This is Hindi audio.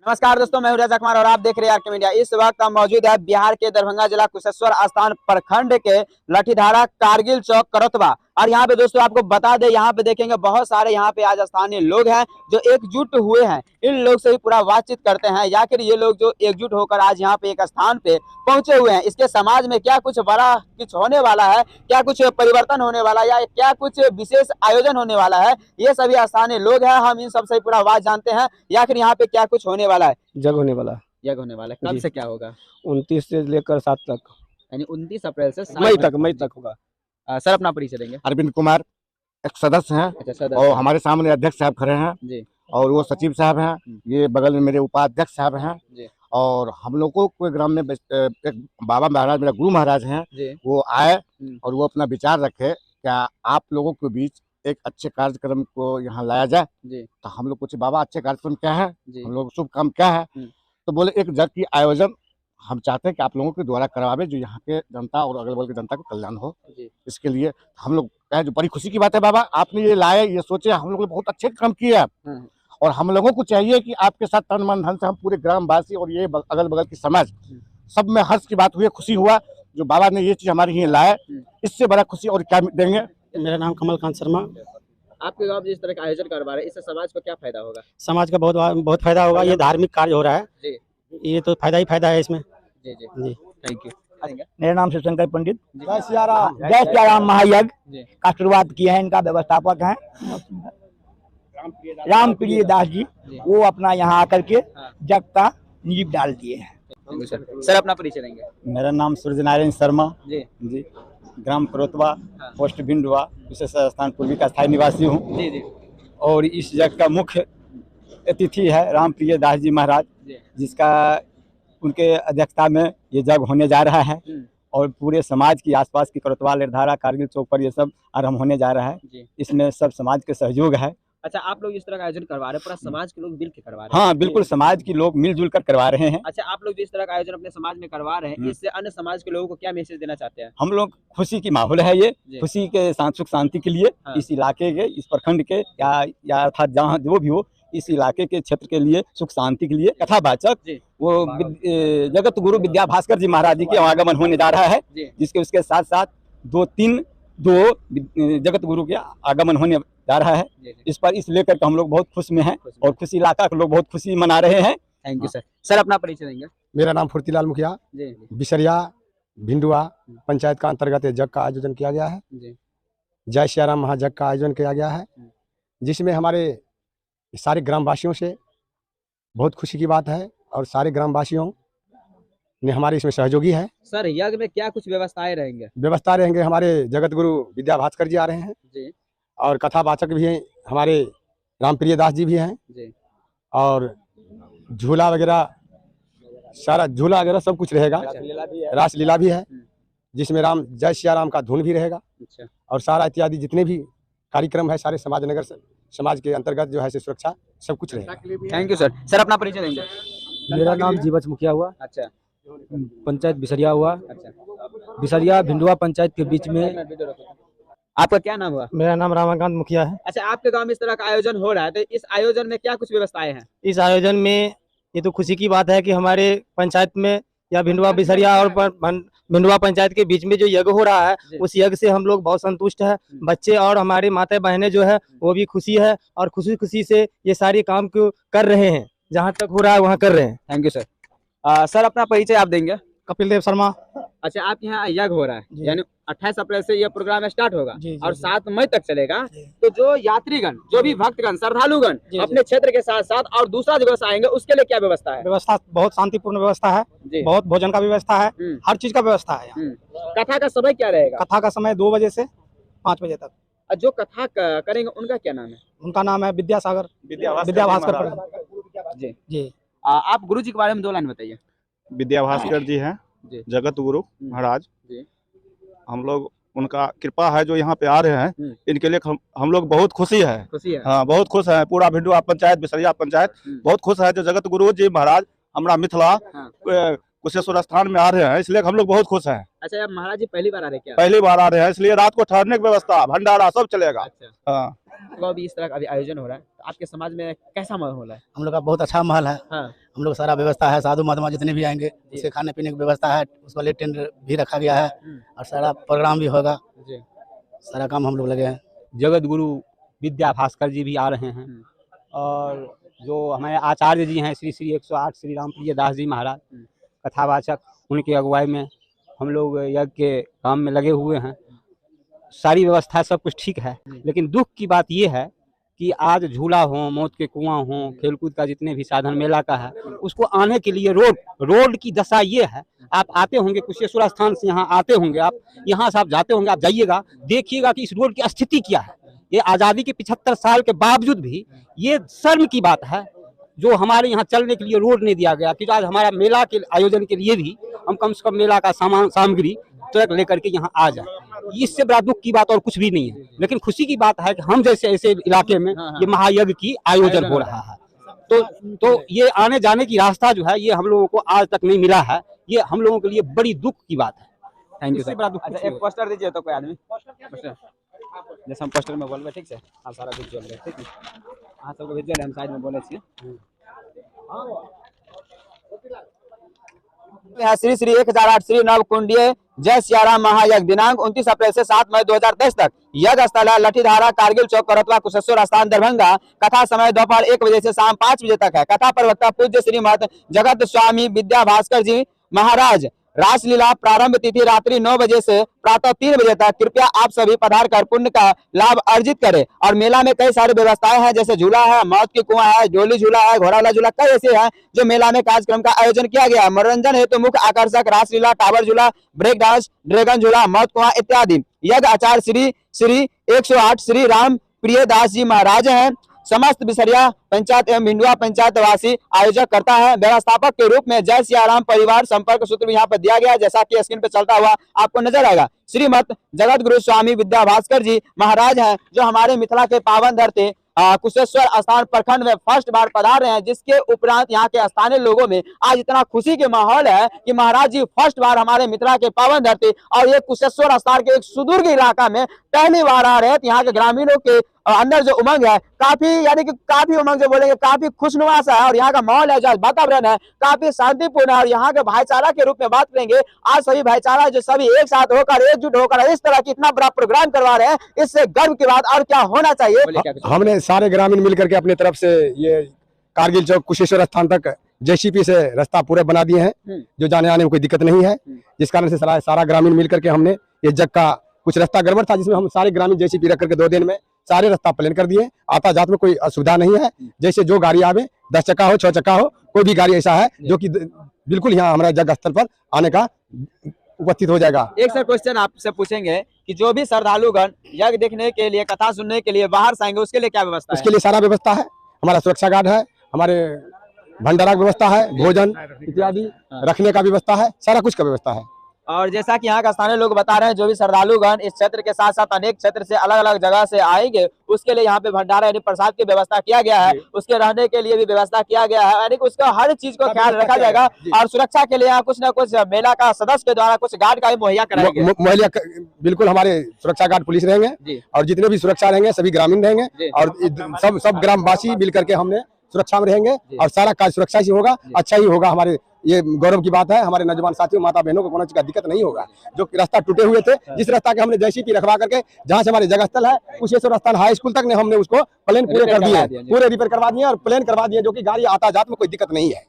नमस्कार दोस्तों, मैं हूं रजा कुमार और आप देख रहे हैं आरके मीडिया। इस वक्त हम मौजूद है बिहार के दरभंगा जिला कुशेश्वर स्थान प्रखंड के लठीधारा कारगिल चौक करतबा। और यहाँ पे दोस्तों आपको बता दें, यहाँ पे देखेंगे बहुत सारे यहाँ पे आज स्थानीय लोग हैं जो एकजुट हुए हैं। इन लोग से भी पूरा बातचीत करते हैं या फिर ये लोग जो एकजुट होकर आज यहाँ पे एक स्थान पे पहुंचे हुए हैं, इसके समाज में क्या कुछ बड़ा कुछ होने वाला है, क्या कुछ परिवर्तन होने वाला है या क्या कुछ विशेष आयोजन होने वाला है, ये सभी स्थानीय लोग हैं। हम इन सबसे पूरा बात जानते हैं या फिर यहाँ पे क्या कुछ होने वाला है। जग होने वाला है। यज्ञ होने वाला है, कब से क्या होगा? 29 से लेकर 7 तक, यानी 29 अप्रैल से मई तक होगा। सर अपना परिचय देंगे। अरविंद कुमार एक सदस्य हैं। अच्छा सर, और हमारे सामने अध्यक्ष साहब खड़े हैं जी और वो सचिव साहब हैं। ये बगल में मेरे उपाध्यक्ष साहब हैं जी और हम लोगों को ग्राम में एक बाबा महाराज, मेरा गुरु महाराज हैं, जी वो आए और वो अपना विचार रखे क्या आप लोगों के बीच एक अच्छे कार्यक्रम को यहाँ लाया जाए। जी तो हम लोग पूछे बाबा अच्छे कार्यक्रम क्या है, जी हम लोग शुभ काम क्या है। तो बोले एक जग की आयोजन हम चाहते हैं कि आप लोगों के द्वारा करवावे जो यहाँ के जनता और अगल बगल की जनता को कल्याण हो। जी इसके लिए हम लोग कहे जो बड़ी खुशी की बात है बाबा, आपने ये लाए, ये सोचे, हम लोग ने बहुत अच्छे काम किए हैं। और हम लोगों को चाहिए कि आपके साथ तन मन धन से हम पूरे ग्रामवासी और ये अगल बगल की समाज सब में हर्ष की बात हुई, खुशी हुआ जो बाबा ने ये चीज हमारे यहाँ लाए। इससे बड़ा खुशी और क्या देंगे। मेरा नाम कमलकांत शर्मा। आपके गांव जिस तरह का आयोजन करवा रहे हैं, इससे समाज को क्या फायदा होगा? समाज का बहुत फायदा होगा। ये धार्मिक कार्य हो रहा है, जी ये तो फायदा ही फायदा है इसमें। जी जी जी थैंक यू। मेरा नाम शिवशंकर पंडित, जय जय सियाराम महायज्ञ जी का शुरुआत किए हैं। इनका व्यवस्थापक हैं राम प्रिय दास जी। वो अपना यहाँ आकर के जग का नींव डाल दिए हैं। सर अपना परिचय देंगे। मेरा नाम सूर्य नारायण शर्मा जी जी, ग्राम करतबा, पोस्ट भिंडवा, कुशेश्वर स्थान पूर्वी का स्थायी निवासी हूँ। जी जी और इस जग का मुख्य अतिथि है राम प्रिय दास जी महाराज, जिसका उनके अध्यक्षता में ये जग होने जा रहा है। और पूरे समाज की आसपास की करतबा, लठीधारा, कारगिल चौक पर ये सब आरंभ होने जा रहा है। इसमें सब समाज के सहयोग है। अच्छा, आप लोग इस तरह का आयोजन करवा रहे हैं, पूरा समाज के लोग मिल के करवा रहे हैं? हाँ बिल्कुल, समाज के लोग मिलजुल कर करवा रहे हैं। अच्छा, आप लोग जिस तरह का आयोजन अपने समाज में करवा रहे हैं, इससे अन्य समाज के लोगों को क्या मैसेज देना चाहते हैं? हम लोग खुशी की माहौल है, ये खुशी के सुख शांति के लिए इस इलाके के, इस प्रखंड के या अर्थात जहाँ जो भी हो, इस इलाके के क्षेत्र के लिए सुख शांति के लिए कथावाचक वो जगत गुरु विद्या भास्कर जी महाराज जी के आगमन होने जा रहा है, जिसके उसके साथ साथ दो जगत गुरु के आगमन होने जा रहा है। इस पर इस लेकर के हम लोग बहुत खुश में हैं और खुशी इलाका के लोग बहुत खुशी मना रहे हैं। Thank you sir. सर अपना परिचय देंगे। मेरा नाम फुर्तीलाल मुखिया, बिसरिया भिंडवा पंचायत का अंतर्गत जग का आयोजन किया गया है। जय सियाराम महाजग का आयोजन किया गया है, जिसमें हमारे सारे ग्रामवासियों से बहुत खुशी की बात है और सारे ग्रामवासियों ने हमारे इसमें सहयोगी है। सर यज्ञ में क्या कुछ व्यवस्थाएं रहेंगे? व्यवस्था रहेंगे, हमारे जगत गुरु विद्या भास्कर जी आ रहे हैं जी और कथावाचक भी हैं, हमारे रामप्रिय दास जी भी हैं जी और झूला वगैरह, सारा झूला वगैरह सब कुछ रहेगा। रासलीला भी है जिसमें राम जय सियाराम का धुन भी रहेगा। अच्छा, और सारा इत्यादि जितने भी कार्यक्रम है सारे समाज नगर समाज के अंतर्गत जो है सुरक्षा सब कुछ रहेगा। Thank you sir. सर अपना परिचय देंगे। मेरा नाम जीवच मुखिया हुआ, अच्छा पंचायत बिसरिया हुआ। अच्छा, बिसरिया भिंडवा पंचायत के बीच में। आपका क्या नाम हुआ? मेरा नाम रामाकांत मुखिया है। अच्छा, आपके गांव में इस तरह का आयोजन हो रहा है, तो इस आयोजन में क्या कुछ व्यवस्थाएं हैं? इस आयोजन में ये तो खुशी की बात है कि हमारे पंचायत में या भिंडवा बिसरिया और भिंडवा पंचायत के बीच में जो यज्ञ हो रहा है, उस यज्ञ से हम लोग बहुत संतुष्ट है। बच्चे और हमारे माता बहनें जो है वो भी खुशी है और खुशी खुशी से ये सारे काम को कर रहे हैं, जहाँ तक हो रहा है वहाँ कर रहे हैं। Thank you sir. सर अपना परिचय आप देंगे। कपिल देव शर्मा। अच्छा, आप यहाँ यज्ञ हो रहा है, यानी 28 अप्रैल से यह प्रोग्राम स्टार्ट होगा और 7 मई तक चलेगा। तो जो यात्रीगण, जो भी भक्तगण, श्रद्धालुगण अपने क्षेत्र के साथ साथ और दूसरा जगह से आएंगे, उसके लिए क्या व्यवस्था है? व्यवस्था बहुत शांतिपूर्ण व्यवस्था है, बहुत भोजन का व्यवस्था है, हर चीज का व्यवस्था है यहाँ। कथा का समय क्या रहेगा? कथा का समय 2 बजे से 5 बजे तक। जो कथा करेंगे उनका क्या नाम है? उनका नाम है विद्या भास्कर जी जी। आप गुरु जी के बारे में 2 लाइन बताइए। विद्या भास्कर जी हैं, जगत गुरु महाराज। हम लोग उनका कृपा है जो यहाँ पे आ रहे हैं, इनके लिए हम लोग बहुत खुशी है। हाँ बहुत खुश है, पूरा भिंडवा पंचायत, बिसरिया पंचायत बहुत खुश है जो जगत गुरु जी महाराज हमारा मिथिला कुशेश्वर स्थान में आ रहे हैं, इसलिए हम लोग बहुत खुश हैं। अच्छा, अब महाराज जी पहली बार आ रहे क्या? पहली बार आ रहे हैं, इसलिए रात को ठहरने की व्यवस्था, भंडारा सब चलेगा। अच्छा, हाँ, तो अभी इस तरह का अभी आयोजन हो रहा है, तो आपके समाज में कैसा माहौल है? हम लोग का बहुत अच्छा महल है। हाँ। हम लोग सारा व्यवस्था है, साधु महात्मा जितने भी आएंगे उसके खाने पीने की व्यवस्था है, उसके लिए टेंट भी रखा गया है और सारा प्रोग्राम भी होगा। जी। सारा काम हम लोग लगे हैं। जगत गुरु विद्या भास्कर जी भी आ रहे हैं और जो हमारे आचार्य जी हैं श्री श्री 108 श्री रामप्रिय दास जी महाराज कथावाचक, उनकी अगुवाई में हम लोग यज्ञ के काम में लगे हुए हैं। सारी व्यवस्था सब कुछ ठीक है, लेकिन दुख की बात ये है कि आज झूला हो, मौत के कुआं हो, खेलकूद का जितने भी साधन मेला का है, उसको आने के लिए रोड की दशा ये है। आप आते होंगे कुशेश्वर स्थान से, यहाँ आते होंगे आप, यहाँ से आप जाते होंगे, आप जाइएगा देखिएगा कि इस रोड की स्थिति क्या है। ये आज़ादी के 75 साल के बावजूद भी ये शर्म की बात है जो हमारे यहाँ चलने के लिए रोड नहीं दिया गया कि आज हमारा मेला के आयोजन के लिए भी हम कम से कम मेला का सामग्री ट्रक लेकर के यहाँ आ जाए। इससे बड़ा दुख की बात और कुछ भी नहीं है, लेकिन खुशी की बात है कि हम जैसे ऐसे इलाके में ये महायज्ञ की आयोजन हो रहा है। तो ये आने जाने की रास्ता जो है ये हम लोगों को आज तक नहीं मिला है, ये हम लोगों के लिए बड़ी दुख की बात है। Thank you sir. अच्छा, एक पोस्टर दीजिए तो कोई आदमी पोस्टर, जैसे हम पोस्टर में बोलबे, ठीक है? हाँ, सारा कुछ चल रहा है, ठीक है? हाँ, सबको भेजिए, हम साइड में बोले छिए। श्री श्री 1008 श्री नवकुंडीय जय सियाराम महायज्ञ दिनांक 29 अप्रैल से 7 मई 2023 तक। यज्ञ स्थल है लठीधारा कारगिल चौक करतवा कुशेश्वर स्थान दरभंगा। कथा समय दोपहर 1 बजे से शाम 5 बजे तक है। कथा प्रवक्ता पूज्य श्रीमद जगत स्वामी विद्या भास्कर जी महाराज। रासलीला प्रारंभ तिथि रात्रि 9 बजे से प्रातः 3 बजे तक। कृपया आप सभी पधार कर पुण्य का लाभ अर्जित करें। और मेला में कई सारी व्यवस्थाएं हैं, जैसे झूला है, मौत की कुआं है, डोली झूला है, घोड़ा वाला झूला, कई ऐसे हैं जो मेला में कार्यक्रम का आयोजन किया गया है। मनोरंजन हेतु मुख्य आकर्षक रासलीला, टावर झूला, ब्रेक डांस, ड्रैगन झूला, मौत कुआं इत्यादि। यज्ञ आचार्य श्री श्री 108 श्री राम प्रिय दास जी महाराज हैं। समस्त बिसरिया पंचायत एवं भिंडुआ पंचायत वासी आयोजक करता है। व्यवस्थापक के रूप में जय सियाराम परिवार संपर्क सूत्र भी यहाँ पर दिया गया है, जैसा कि स्क्रीन पे चलता हुआ आपको नजर आएगा। श्रीमद जगत गुरु स्वामी विद्या भास्कर जी महाराज हैं, जो हमारे मिथिला के पावन धरती कुशेश्वर स्थान प्रखंड में फर्स्ट बार पधार रहे हैं, जिसके उपरांत यहाँ के स्थानीय लोगों में आज इतना खुशी के माहौल है कि महाराज जी फर्स्ट बार हमारे मिथिला के पावन धरती और ये कुशेश्वर स्थान के एक सुदूर के इलाका में पहली बार आ रहे हैं। यहाँ के ग्रामीणों के अंदर जो उमंग है काफी, यानी कि काफी उमंग जो बोलेंगे काफी खुशनुमा सा है। और यहाँ का माहौल है, जो वातावरण है काफी शांतिपूर्ण है। और यहाँ के भाईचारा के रूप में बात करेंगे, आज सभी भाईचारा जो सभी एक साथ होकर एकजुट होकर इस तरह की इतना बड़ा प्रोग्राम करवा रहे हैं, इससे गर्व की बात और क्या होना चाहिए। हमने सारे ग्रामीण मिलकर के अपनी तरफ से ये कारगिल चौक कुशेश्वर स्थान तक जेसीपी से रास्ता पूरे बना दिए हैं, जो जाने आने में कोई दिक्कत नहीं है। जिस कारण से सारा ग्रामीण मिलकर के हमने ये जग का कुछ रास्ता गड़बड़ था, जिसमें हम सारे ग्रामीण जेसीपी रख करके 2 दिन में सारे रास्ता प्लेन कर दिए। आता जात में कोई असुविधा नहीं है। जैसे जो गाड़ी आवे, 10 चक्का हो, 6 चक्का हो, कोई भी गाड़ी ऐसा है जो कि बिल्कुल यहाँ हमारे जग स्थल पर आने का उपस्थित हो जाएगा। एक सर क्वेश्चन आपसे पूछेंगे कि जो भी श्रद्धालुगण यज्ञ देखने के लिए, कथा सुनने के लिए बाहर से आएंगे, उसके लिए क्या व्यवस्था है? उसके लिए सारा व्यवस्था है। हमारा सुरक्षा गार्ड है, हमारे भंडारा की व्यवस्था है, भोजन इत्यादि रखने का व्यवस्था है, सारा कुछ का व्यवस्था है। और जैसा कि यहाँ का स्थानीय लोग बता रहे हैं, जो भी श्रद्धालुगण इस क्षेत्र के साथ साथ अनेक क्षेत्र से अलग अलग जगह से आएंगे, उसके लिए यहाँ पे भंडारा यानी प्रसाद की व्यवस्था किया गया है। उसके रहने के लिए भी व्यवस्था किया गया है, यानी कि उसका हर चीज को ख्याल रखा जाएगा। और सुरक्षा के लिए यहाँ कुछ न कुछ मेला का सदस्य के द्वारा कुछ गार्ड का भी मुहैया कराएंगे। मुहैया बिल्कुल हमारे सुरक्षा गार्ड पुलिस रहेंगे और जितने भी सुरक्षा रहेंगे सभी ग्रामीण रहेंगे और सब ग्रामवासी मिलकर के हमने सुरक्षा में रहेंगे और सारा कार्य सुरक्षा से होगा, अच्छा ही होगा। हमारे ये गौरव की बात है, हमारे नौजवान साथियों, माता बहनों को कोनो चीज का दिक्कत नहीं होगा। जो रास्ता टूटे हुए थे, जिस रास्ता के हमने जेसीपी रखवा करके जहाँ से हमारे जगह स्थल है कुशेश्वर स्थान हाई स्कूल तक ने हमने उसको प्लेन पूरे कर दिए, पूरे रिपेयर करवा दिए और प्लेन करवा दिए, जो कि गाड़ी आता जात में कोई दिक्कत नहीं है।